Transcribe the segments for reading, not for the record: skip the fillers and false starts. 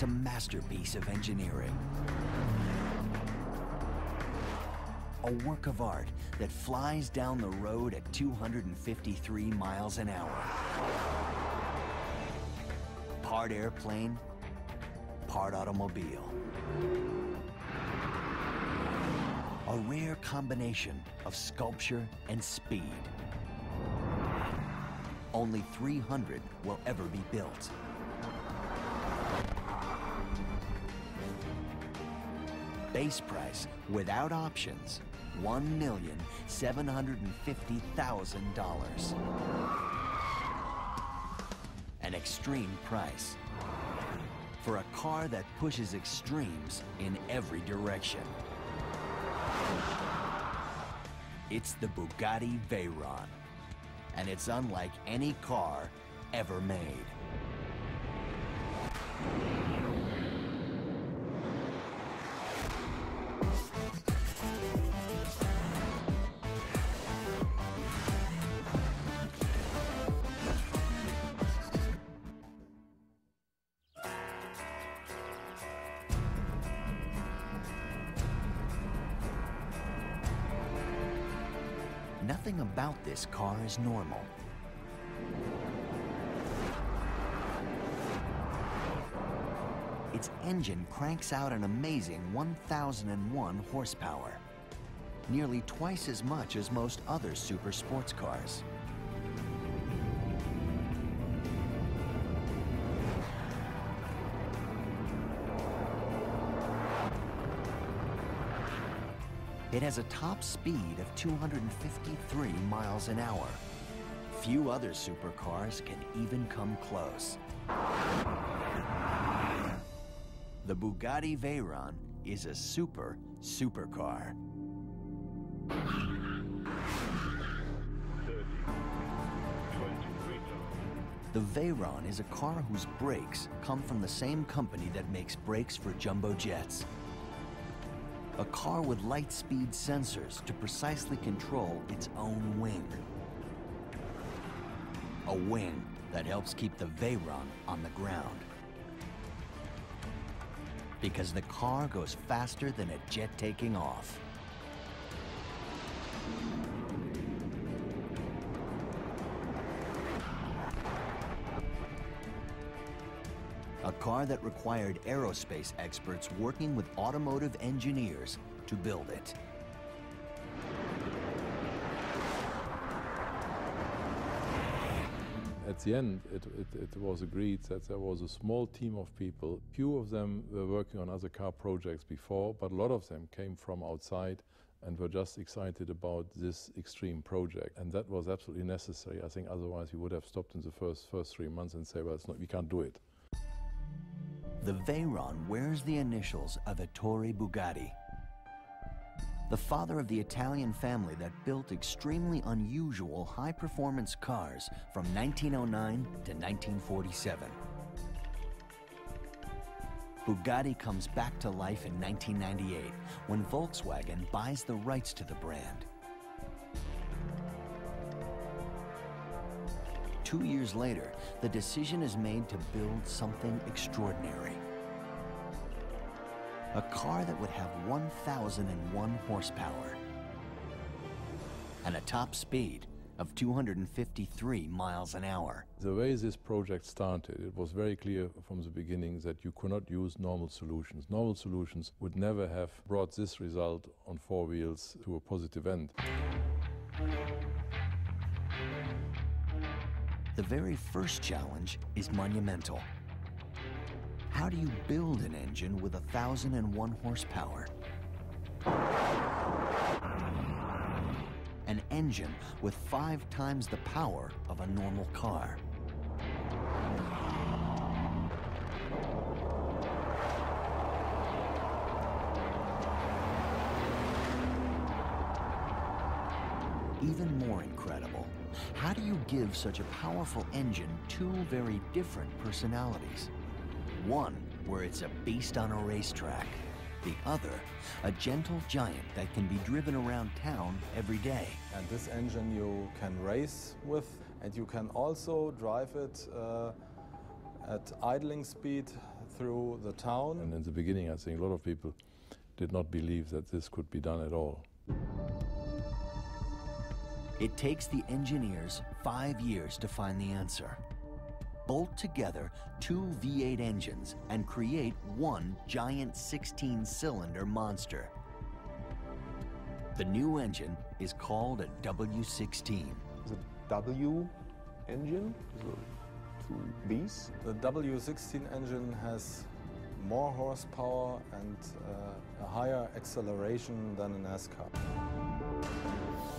It's a masterpiece of engineering. A work of art that flies down the road at 253 miles an hour. Part airplane, part automobile. A rare combination of sculpture and speed. Only 300 will ever be built. Base price, without options, $1,750,000. An extreme price for a car that pushes extremes in every direction. It's the Bugatti Veyron, and it's unlike any car ever made. Nothing about this car is normal. Its engine cranks out an amazing 1,001 horsepower, nearly twice as much as most other super sports cars. It has a top speed of 253 miles an hour. Few other supercars can even come close. The Bugatti Veyron is a supercar. The Veyron is a car whose brakes come from the same company that makes brakes for jumbo jets. A car with light-speed sensors to precisely control its own wing. A wing that helps keep the Veyron on the ground. Because the car goes faster than a jet taking off. A car that required aerospace experts working with automotive engineers to build it. At the end, it was agreed that there was a small team of people. Few of them were working on other car projects before, but a lot of them came from outside and were just excited about this extreme project. And that was absolutely necessary. I think otherwise we would have stopped in the first 3 months and say, well, we can't do it. The Veyron wears the initials of Ettore Bugatti, the father of the Italian family that built extremely unusual high-performance cars from 1909 to 1947. Bugatti comes back to life in 1998 when Volkswagen buys the rights to the brand. 2 years later, the decision is made to build something extraordinary. A car that would have 1,001 horsepower and a top speed of 253 miles an hour. The way this project started, it was very clear from the beginning that you could not use normal solutions. Normal solutions would never have brought this result on four wheels to a positive end. The very first challenge is monumental. How do you build an engine with 1,001 horsepower? An engine with 5 times the power of a normal car. Even more incredible, how do you give such a powerful engine 2 very different personalities? One where it's a beast on a racetrack, the other a gentle giant that can be driven around town every day. And this engine you can race with, and you can also drive it at idling speed. through the town. And in the beginning, I think a lot of people did not believe that this could be done at all. It takes the engineers 5 years to find the answer. Bolt together 2 V8 engines and create one giant 16-cylinder monster. The new engine is called a W16. The W engine, the 2 Bs. The W16 engine has more horsepower and a higher acceleration than an S-Car.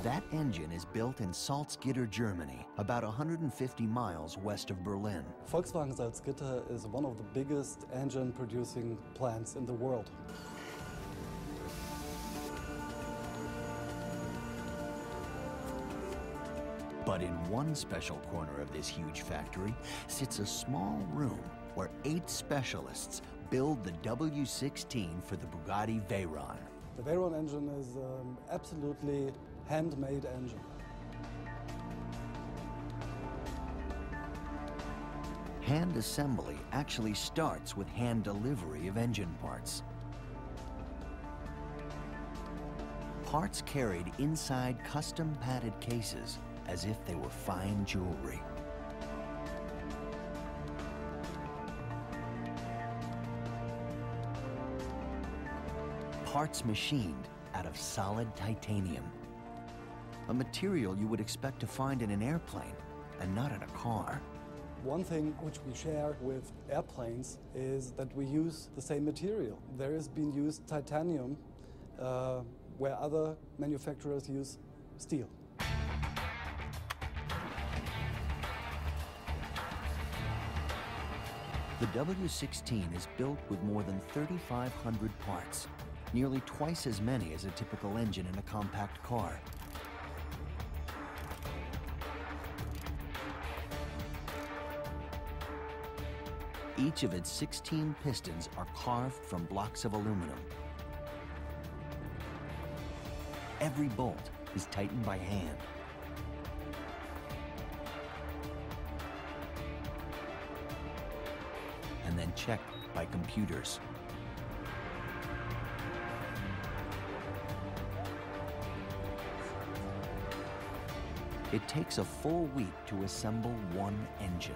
That engine is built in Salzgitter, Germany, about 150 miles west of Berlin. Volkswagen Salzgitter is one of the biggest engine-producing plants in the world. But in one special corner of this huge factory sits a small room where 8 specialists build the W16 for the Bugatti Veyron. The Veyron engine is an absolutely handmade engine. Hand assembly actually starts with hand delivery of engine parts. Parts carried inside custom padded cases as if they were fine jewelry. Parts machined out of solid titanium, a material you would expect to find in an airplane and not in a car. One thing which we share with airplanes is that we use the same material. There has been used titanium where other manufacturers use steel. The W16 is built with more than 3,500 parts, nearly twice as many as a typical engine in a compact car. Each of its 16 pistons are carved from blocks of aluminum. Every bolt is tightened by hand. And then checked by computers. It takes a full week to assemble one engine.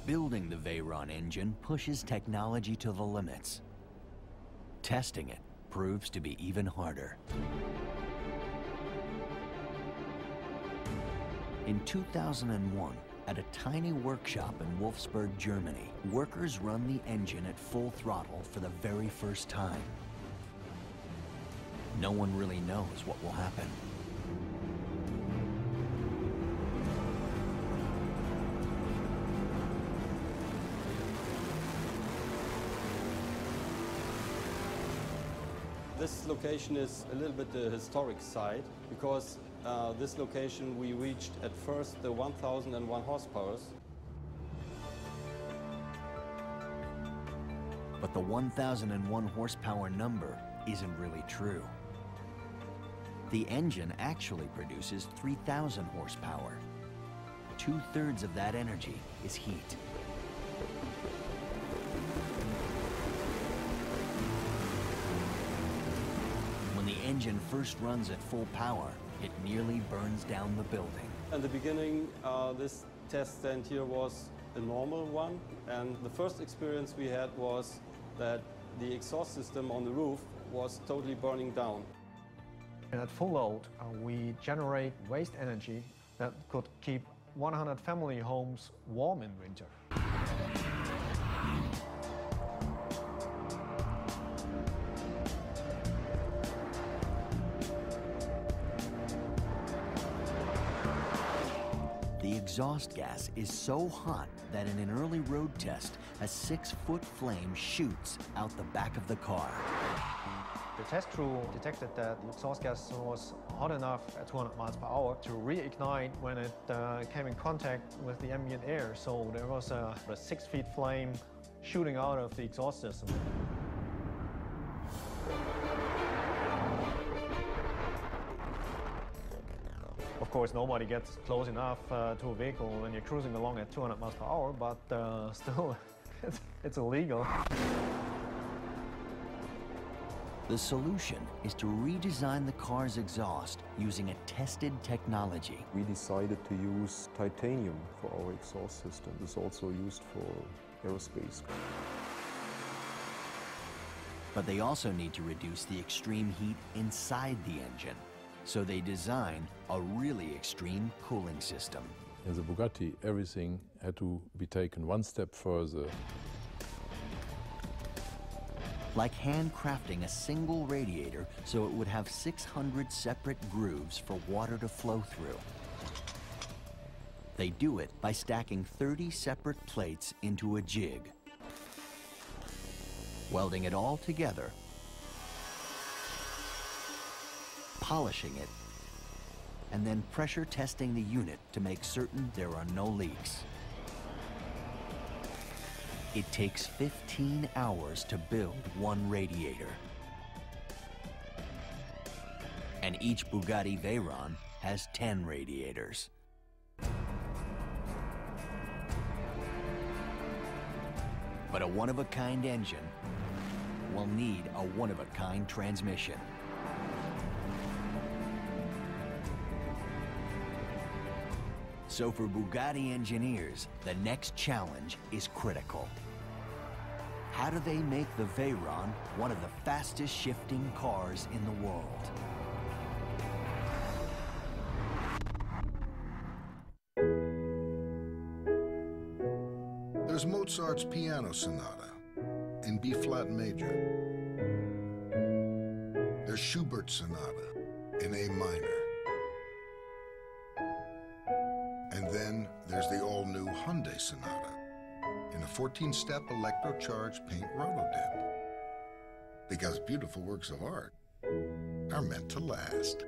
Building the Veyron engine pushes technology to the limits. Testing it proves to be even harder. In 2001, at a tiny workshop in Wolfsburg, Germany, workers run the engine at full throttle for the very first time. No one really knows what will happen. This location is a little bit the historic site because this location we reached at first the 1001 horsepower. But the 1001 horsepower number isn't really true. The engine actually produces 3,000 horsepower. 2/3 of that energy is heat. When the engine first runs at full power, it nearly burns down the building. In the beginning, this test stand here was a normal one, and the first experience we had was that the exhaust system on the roof was totally burning down. And at full load, we generate waste energy that could keep 100 family homes warm in winter. The exhaust gas is so hot that in an early road test, a 6-foot flame shoots out the back of the car. The test crew detected that the exhaust gas was hot enough at 200 miles per hour to reignite when it came in contact with the ambient air. So there was a 6-foot flame shooting out of the exhaust system. Of course, nobody gets close enough to a vehicle when you're cruising along at 200 miles per hour, but still, it's illegal. The solution is to redesign the car's exhaust using a tested technology. We decided to use titanium for our exhaust system. It's also used for aerospace. But they also need to reduce the extreme heat inside the engine. So they design a really extreme cooling system. In the Bugatti, everything had to be taken one step further. Like handcrafting a single radiator so it would have 600 separate grooves for water to flow through. They do it by stacking 30 separate plates into a jig, welding it all together, polishing it, and then pressure testing the unit to make certain there are no leaks. It takes 15 hours to build one radiator. And each Bugatti Veyron has 10 radiators. But a one-of-a-kind engine will need a one-of-a-kind transmission. So for Bugatti engineers, the next challenge is critical. How do they make the Veyron one of the fastest shifting cars in the world? There's Mozart's Piano Sonata in B-flat major. There's Schubert's Sonata in A minor. And then there's the all-new Hyundai Sonata in a 14-step electro-charged paint rotodip. Because beautiful works of art are meant to last.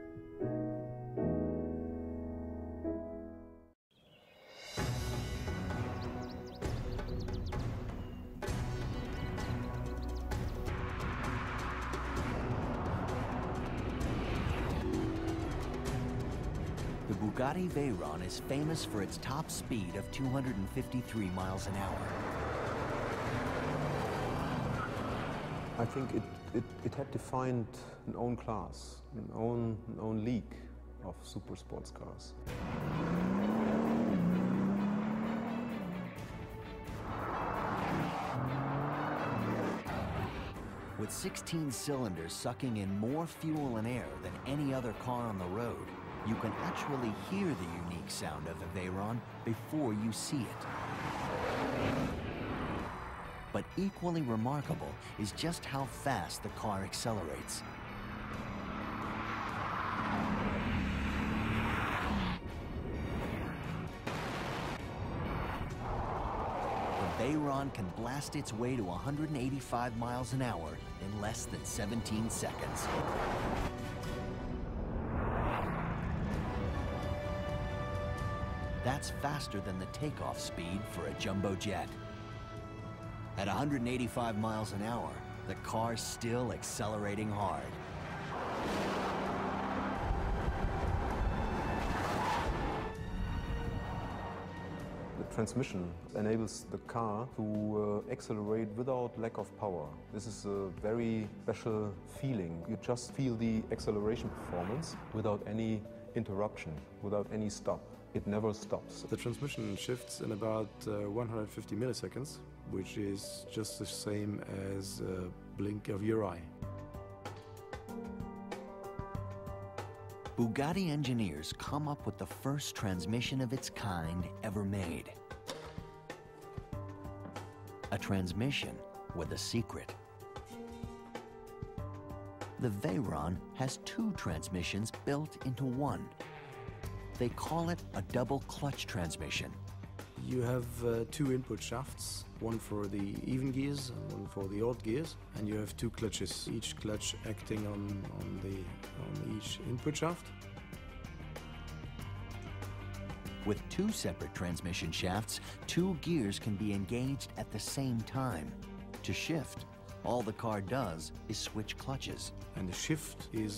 The Bugatti Veyron is famous for its top speed of 253 miles an hour. I think it had defined an own class, an own league of super sports cars. With 16 cylinders sucking in more fuel and air than any other car on the road, you can actually hear the unique sound of the Veyron before you see it. But equally remarkable is just how fast the car accelerates. The Veyron can blast its way to 185 miles an hour in less than 17 seconds. That's faster than the takeoff speed for a jumbo jet. At 185 miles an hour, the car's still accelerating hard. The transmission enables the car to accelerate without lack of power. This is a very special feeling. You just feel the acceleration performance without any interruption, without any stop. It never stops. The transmission shifts in about 150 milliseconds, which is just the same as a blink of your eye. Bugatti engineers come up with the first transmission of its kind ever made. A transmission with a secret. The Veyron has two transmissions built into one. They call it a double clutch transmission. You have two input shafts, one for the even gears and one for the odd gears, and you have two clutches, each clutch acting on each input shaft. With two separate transmission shafts, two gears can be engaged at the same time. To shift, all the car does is switch clutches. And the shift is